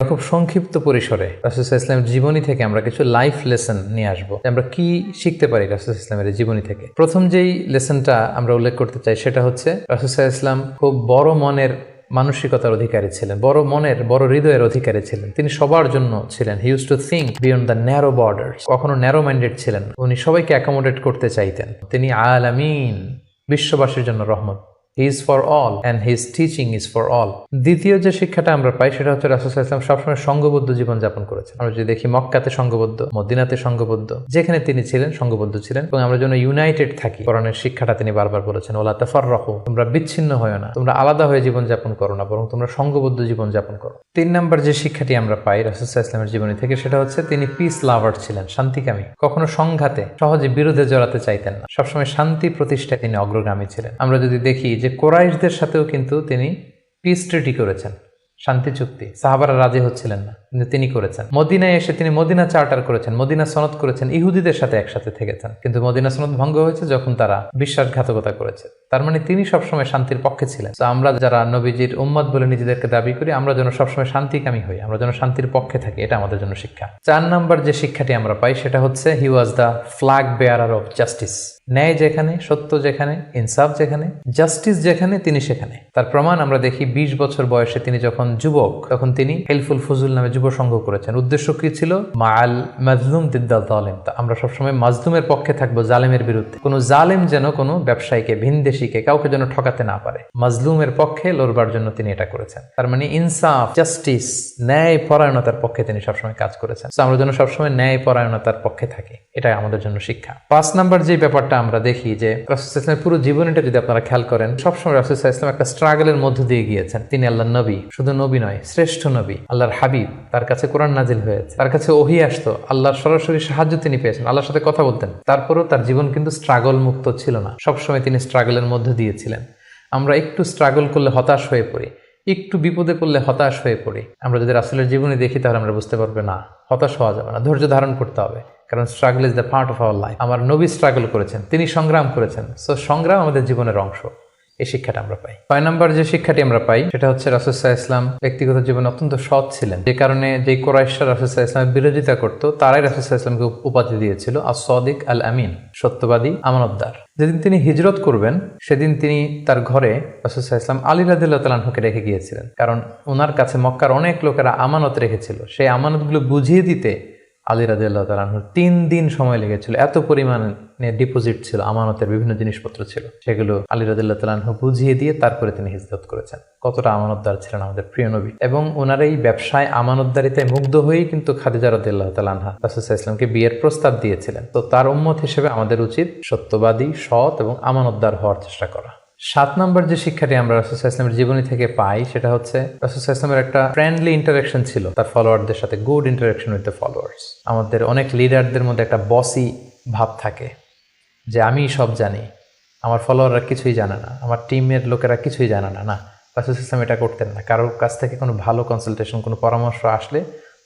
খুব সংক্ষিপ্ত পরিসরে রাসূল সাল্লাল্লাহু আলাইহি ওয়াসাল্লামের জীবনী থেকে আমরা কিছু লাইফ লেসন নিয়ে আসবো। আমরা কি শিখতে পারি রাসূল সাল্লাল্লাহু আলাইহি ওয়াসাল্লামের জীবনী থেকে। প্রথম যেই লেসনটা আমরা উল্লেখ করতে চাই সেটা হচ্ছে রাসূল সাল্লাল্লাহু আলাইহি ওয়াসাল্লাম খুব বড় মনের মানসিকতার অধিকারী ছিলেন, বড় মনের, বড় হৃদয়ের অধিকারী ছিলেন। তিনি সবার জন্য ছিলেন। He use to think beyond the narrow borders. কখনো ন্যারো মাইন্ডেড ছিলেন। উনি সবাইকে অ্যাকোমোডেট করতে চাইতেন। তিনি আলামিন, বিশ্ববাসীর জন্য রহমত। He is for all and his teaching is for all. দ্বিতীয় যে শিক্ষাটা আমরা পাই সেটা হচ্ছে রাসূল সাল্লাল্লাহু আলাইহি ওয়াসাল্লাম সবসময় সংঘবদ্ধ জীবনযাপন করেছেন। আমরা যদি দেখি মক্কাতে সংঘবদ্ধ, মদিনাতে সংঘবদ্ধ, যেখানে তিনি ছিলেন সংঘবদ্ধ ছিলেন এবং আমরা যেন ইউনাইটেড থাকি। কোরআনের শিক্ষাটা তিনি বারবার বলেছেন, ওয়ালা তাফাররাকু, তোমরা বিচ্ছিন্ন হয়ো না, তোমরা আলাদা হয়ে জীবনযাপন করো না, বরং তোমরা সংঘবদ্ধ জীবনযাপন করো। 3 নম্বর যে শিক্ষাটি আমরা পাই রাসূল সাল্লাল্লাহু আলাইহি ওয়াসাল্লামের জীবনী থেকে সেটা হচ্ছে তিনি পিস লাভার ছিলেন, শান্তিকামী। কখনো সংঘাতে সহজে বিরোধে জড়াতে চাইতেন না। সবসময় শান্তি প্রতিষ্ঠায় তিনি অগ্রগামী ছিলেন। আমরা যদি দেখি যে কুরাইশদের সাথেও কিন্তু তিনি পিস ট্রিটি করেছেন, শান্তি চুক্তি। সাহাবারা রাজি হচ্ছিলেন না, কিন্তু তিনি করেছেন। মদিনায় এসে তিনি মদিনা চার্টার করেছেন, মদিনা সনদ করেছেন, ইহুদিদের সাথে একসাথে থেকেছেন। কিন্তু মদিনা সনদ ভঙ্গ হয়েছে যখন তারা বিশ্বাসঘাতকতা করেছে। তার মানে তিনি সবসময় শান্তির পক্ষে ছিলেন। তো আমরা যারা নবীজির উম্মত বলে নিজেদেরকে দাবি করি, আমরা যেন সবসময় শান্তিকামী হই, আমরা যেন শান্তির পক্ষে থাকি, এটা আমাদের জন্য শিক্ষা। 4 নম্বর যে শিক্ষাটি আমরা পাই সেটা হচ্ছে he was the flag bearer of justice. ন্যায় যেখানে, সত্য যেখানে, ইনসাফ যেখানে, জাস্টিস যেখানে, তিনি সেখানে। তার প্রমাণ আমরা দেখি 20 বছর বয়সে তিনি যখন যুবক, তখন তিনি হেলফুল ফুজুল নামে যুব সংঘ করেছেন। উদ্দেশ্য কি ছিল? মাআল মাজলুম দিদ্দাল জালিম। আমরা সবসময় মাজলুমের পক্ষে থাকবো, জালেমের বিরুদ্ধে। কোনো জালেম যেন কোনো ব্যবসায়ীকে, ভিনদেশীকে, কাউকে যেন ঠকাতে না পারে। মাজলুমের পক্ষে লড়বার জন্য তিনি এটা করেছেন। তার মানে ইনসাফ, জাস্টিস, ন্যায় পরায়ণতার পক্ষে তিনি সবসময় কাজ করেছেন। আমরা যেন সবসময় ন্যায় পরায়ণতার পক্ষে থাকি, এটা আমাদের জন্য শিক্ষা। 5 নম্বর যে ব্যাপারটা আমরা দেখি যে রাসূল সাল্লাল্লাহু আলাইহি ওয়াসাল্লামের পুরো জীবনটা যদি আপনারা খেয়াল করেন, সবসময় রাসূল সাল্লাল্লাহু আলাইহি ওয়াসাল্লাম একটা স্ট্রাগলের মধ্য দিয়ে গিয়েছেন। তিনি আল্লাহর নবী, শুধু নবী নয়, শ্রেষ্ঠ নবী, আল্লাহর হাবিব। তার কাছে কোরআন নাজিল হয়েছে, তার কাছে ওহী আসতো, আল্লাহর সরাসরি সাহায্য তিনি পেয়েছেন, আল্লাহর সাথে কথা বলতেন। তারপরেও তার জীবন কিন্তু স্ট্রাগল মুক্ত ছিল না। সবসময় তিনি স্ট্রাগলের মধ্য দিয়েছিলেন। আমরা একটু স্ট্রাগল করলে হতাশ হয়ে পড়ি, একটু বিপদে পড়লে হতাশ হয়ে পড়ি। আমরা যদি রাসূলের জীবনী দেখি তাহলে আমরা বুঝতে পারবো না, হতাশ হওয়া যাবে না, ধৈর্য ধারণ করতে হবে। কারণ struggle is the part of our life. আমার নবী স্ট্রাগল করেছেন, তিনি সংগ্রাম করেছেন। সো সংগ্রাম আমাদের জীবনের অংশ। এই শিক্ষাটা আমরা পাই। 6 নম্বর যে শিক্ষাটি আমরা পাই সেটা হচ্ছে রাসূল সাল্লাল্লাহু আলাইহি ওয়াসাল্লাম ব্যক্তিগত জীবনে অত্যন্ত সৎ ছিলেন। যে কারণে যে কুরাইশরা রাসূল সাল্লাল্লাহু আলাইহি ওয়াসাল্লামের বিরোধিতা করত, তারাই রাসূল সাল্লাল্লাহু আলাইহি ওয়াসাল্লামকে উপাধি দিয়েছিল আস-সাদিক আল আমিন, সত্যবাদী, আমানতদার। যেদিন তিনি হিজরত করবেন সেদিন তিনি তার ঘরে রাসূল সাল্লাল্লাহু আলাইহি ওয়াসাল্লাম আলী রাদিয়াল্লাহু তাআলা আনহুকে রেখে গিয়েছিলেন। কারণ ওনার কাছে মক্কার অনেক লোকেরা আমানত রেখেছিল। সেই আমানতগুলো বুঝিয়ে দিতে আলী রাদিয়াল্লাহু তাআলা আনহুর 3 দিন সময় লেগেছিল। এত পরিমাণে ডিপোজিট ছিল, আমানতের বিভিন্ন জিনিসপত্র ছিল, সেগুলো আলী রাদিয়াল্লাহু তাআলা আনহু বুঝিয়ে দিয়ে তারপরে তিনি হিজরত করেছেন। কতটা আমানতদার ছিলেন আমাদের প্রিয় নবী। এবং ওনার এই ব্যবসায় আমানতদারিতায় মুগ্ধ হয়েই কিন্তু খাদিজা রাদিয়াল্লাহু তাআলা আনহা রাসূল সাল্লাল্লাহু আলাইহি ওয়াসাল্লামকে বিয়ের প্রস্তাব দিয়েছিলেন। তো তার উম্মত হিসেবে আমাদের উচিত সত্যবাদী, সৎ এবং আমানতদার হওয়ার চেষ্টা করা। 7 নম্বর যে শিক্ষাটি আমরা রাসূল সাল্লাল্লাহু আলাইহি ওয়াসাল্লামের জীবনী থেকে পাই সেটা হচ্ছে রাসূল সাল্লাল্লাহু আলাইহি ওয়াসাল্লামের একটা ফ্রেন্ডলি ইন্টারাকশন ছিল তার ফলোয়ারদের সাথে, good interaction with the followers. আমাদের অনেক লিডারদের মধ্যে একটা বসি ভাব থাকে যে আমি সব জানি, আমার ফলোয়াররা কিছুই জানে না, আমার টিমের লোকেরা কিছুই জানে না। না, রাসূল সাল্লাল্লাহু আলাইহি ওয়াসাল্লাম এটা করতেন না। কারোর কাছ থেকে কোনো ভালো কনসালটেশন, কোনো পরামর্শ আসলে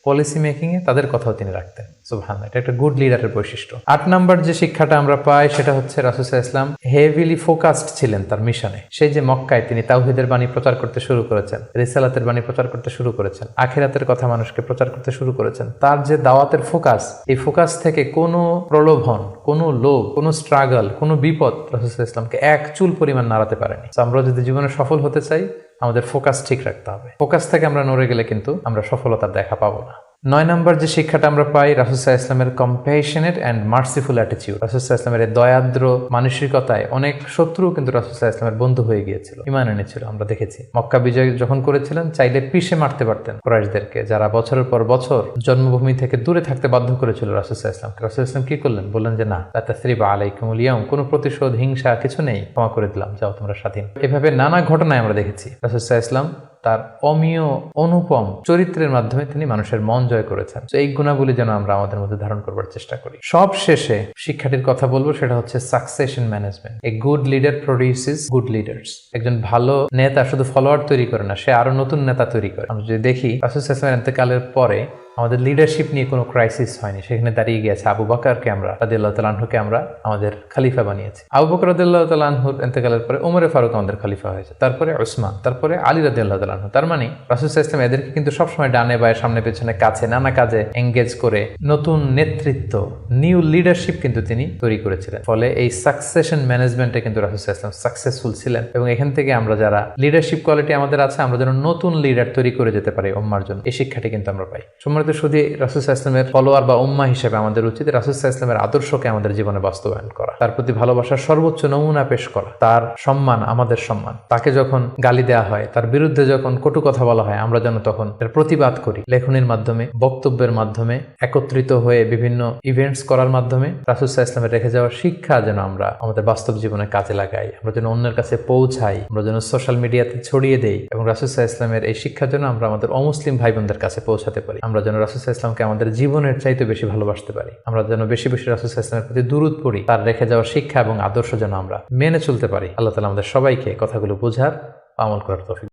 পলিসি মেকিংয়ে তাদের কথাও তিনি রাখতেন। সুবহানাল্লাহ, এটা একটা গুড লিডারের বৈশিষ্ট্য। 8 নম্বর যে শিক্ষাটা আমরা পাই সেটা হচ্ছে রাসূল সাল্লাল্লাহু আলাইহি ওয়াসাল্লাম হেভিলি ফোকাসড ছিলেন তার মিশনে। সেই যে মক্কায় তিনি তাওহীদের বাণী প্রচার করতে শুরু করেছেন, রিসালাতের বাণী প্রচার করতে শুরু করেছেন, আখিরাতের কথা মানুষকে প্রচার করতে শুরু করেছেন। তার যে দাওয়াতের ফোকাস, এই ফোকাস থেকে কোনো প্রলোভন, কোনো লোভ, কোনো স্ট্রাগল, কোনো বিপদ রাসূল সাল্লাল্লাহু আলাইহি ওয়াসাল্লামকে এক চুল পরিমাণ নাড়াতে পারেনি। আমরা যদি জীবনে সফল হতে চাই আমাদের ফোকাস ঠিক রাখতে হবে। ফোকাস থেকে আমরা নড়ে গেলে কিন্তু আমরা সফলতার দেখা পাবো না। 9 নম্বর যে শিক্ষাটা আমরা পাই রাসূল সাল্লাল্লাহু আলাইহি ওয়াসাল্লামের কম্প্যাশনেট অ্যান্ড মার্সিফুল অ্যাটিটিউড। রাসূল সাল্লাল্লাহু আলাইহি ওয়াসাল্লামের দয়াদ্র মানসিকতায় অনেক শত্রু কিন্তু রাসূল সাল্লাল্লাহু আলাইহি ওয়াসাল্লামের বন্ধু হয়ে গিয়েছিল, ঈমান এনেছিল। আমরা দেখেছি মক্কা বিজয় যখন করেছিলেন চাইলে পিষে মারতে পারতেন কুরাইশদেরকে, যারা বছরের পর বছর জন্মভূমি থেকে দূরে থাকতে বাধ্য করেছিল রাসূল সাল্লাল্লাহু আলাইহি ওয়াসাল্লামকে। রাসূল সাল্লাল্লাহু আলাইহি ওয়াসাল্লাম কি করলেন? বললেন যে না, লা তাসরিবা আলাইকুমুল ইয়াউম, কোনো প্রতিশোধ, হিংসা কিছু নেই, ক্ষমা করে দিলাম, যাও তোমরা স্বাধীন। এভাবে নানা ঘটনায় আমরা দেখেছি রাসূল সাল্লাল্লাহু আলাইহি ওয়াসাল্লাম তার অমীয় অনুপম চরিত্রের মাধ্যমে তিনি মানুষের মন জয় করেছেন। তো এই গুণাবলী যেন আমরা আমাদের মধ্যে ধারণ করবার চেষ্টা করি। সব শেষে শিক্ষাটির কথা বলবো সেটা হচ্ছে succession management. A good leader produces good leaders. একজন ভালো নেতা শুধু ফলোয়ার তৈরি করে না, সে আরো নতুন নেতা তৈরি করে। আমরা যদি দেখি রাসূল সাল্লাল্লাহু আলাইহি ওয়াসাল্লামের ইন্তেকালের পরে আমাদের লিডারশিপ নিয়ে কোনো ক্রাইসিস হয়নি, সেখানে দাঁড়িয়ে গিয়েছে আবু বকরকে আমরা রাদিয়াল্লাহু তাআলা আনহুকে আমরা আমাদের খলিফা বানিয়েছি। আবু বকর রাদিয়াল্লাহু তাআলা আনহুর ইন্তেকালের পরে ওমরে ফারুক আমাদের খলিফা হয়েছে, তারপরে উসমান, তারপরে আলী রাদিয়াল্লাহু তাআলা আনহু। তার মানে রাসূল সাল্লাল্লাহু আলাইহি ওয়াসাল্লাম এদেরকে কিন্তু সবসময় ডানে বায়ে সামনে পেছনে কাছে নানা কাজে এঙ্গেজ করে নতুন নেতৃত্ব, নিউ লিডারশিপ কিন্তু তিনি তৈরি করেছিলেন। ফলে এই সাকসেশন ম্যানেজমেন্টে কিন্তু রাসূল সাল্লাল্লাহু আলাইহি ওয়াসাল্লাম সাকসেসফুল ছিলেন, এবং এখান থেকে আমরা যারা লিডারশিপ কোয়ালিটি আমাদের আছে, আমরা যেন নতুন লিডার তৈরি করে যেতে পারি উম্মার জন্য, এই শিক্ষাটি কিন্তু আমরা পাই। সম্মানিত শুধু রাসূল সাল্লাল্লাহু আলাইহি ওয়াসাল্লামের ফলোয়ার বা উম্মাহ হিসেবে আমাদের উচিত রাসূল সাল্লাল্লাহু আলাইহি ওয়াসাল্লামের আদর্শকে আমাদের জীবনে বাস্তবায়ন করা, তার প্রতি ভালোবাসার সর্বোচ্চ নমুনা পেশ করা, তার সম্মান আমাদের সম্মান। তাকে যখন গালি দেওয়া হয়, তার বিরুদ্ধে যখন কটু কথা বলা হয়, আমরা যেন তখন এর প্রতিবাদ করি, লেখনীর মাধ্যমে, বক্তব্যের মাধ্যমে, একত্রিত হয়ে বিভিন্ন ইভেন্টস করার মাধ্যমে রাসূল সাল্লাল্লাহু আলাইহি ওয়াসাল্লামের রেখে যাওয়ার শিক্ষা যেন আমরা আমাদের বাস্তব জীবনে কাজে লাগাই, আমরা যেন অন্যের কাছে পৌঁছাই, আমরা যেন সোশ্যাল মিডিয়াতে ছড়িয়ে দেই, এবং রাসূল সাল্লাল্লাহু আলাইহি ওয়াসাল্লামের এই শিক্ষা যেন আমরা আমাদের অমুসলিম ভাই বোনদের কাছে পৌঁছাতে পারি। আমরা যেন রাসূল সাল্লাল্লাহু আলাইহি ওয়াসাল্লামকে আমাদের জীবনের চাইতে বেশি ভালোবাসতে পারি, আমরা যেন বেশি বেশি রাসূল সাল্লাল্লাহু আলাইহি ওয়াসাল্লামের প্রতি দুরূদ পড়ি, তার রেখে যাওয়ার শিক্ষা এবং আদর্শ যেন আমরা মেনে চলতে পারি। আল্লাহ তাআলা আমাদের সবাইকে কথাগুলো বোঝার, আমল করার তৌফিক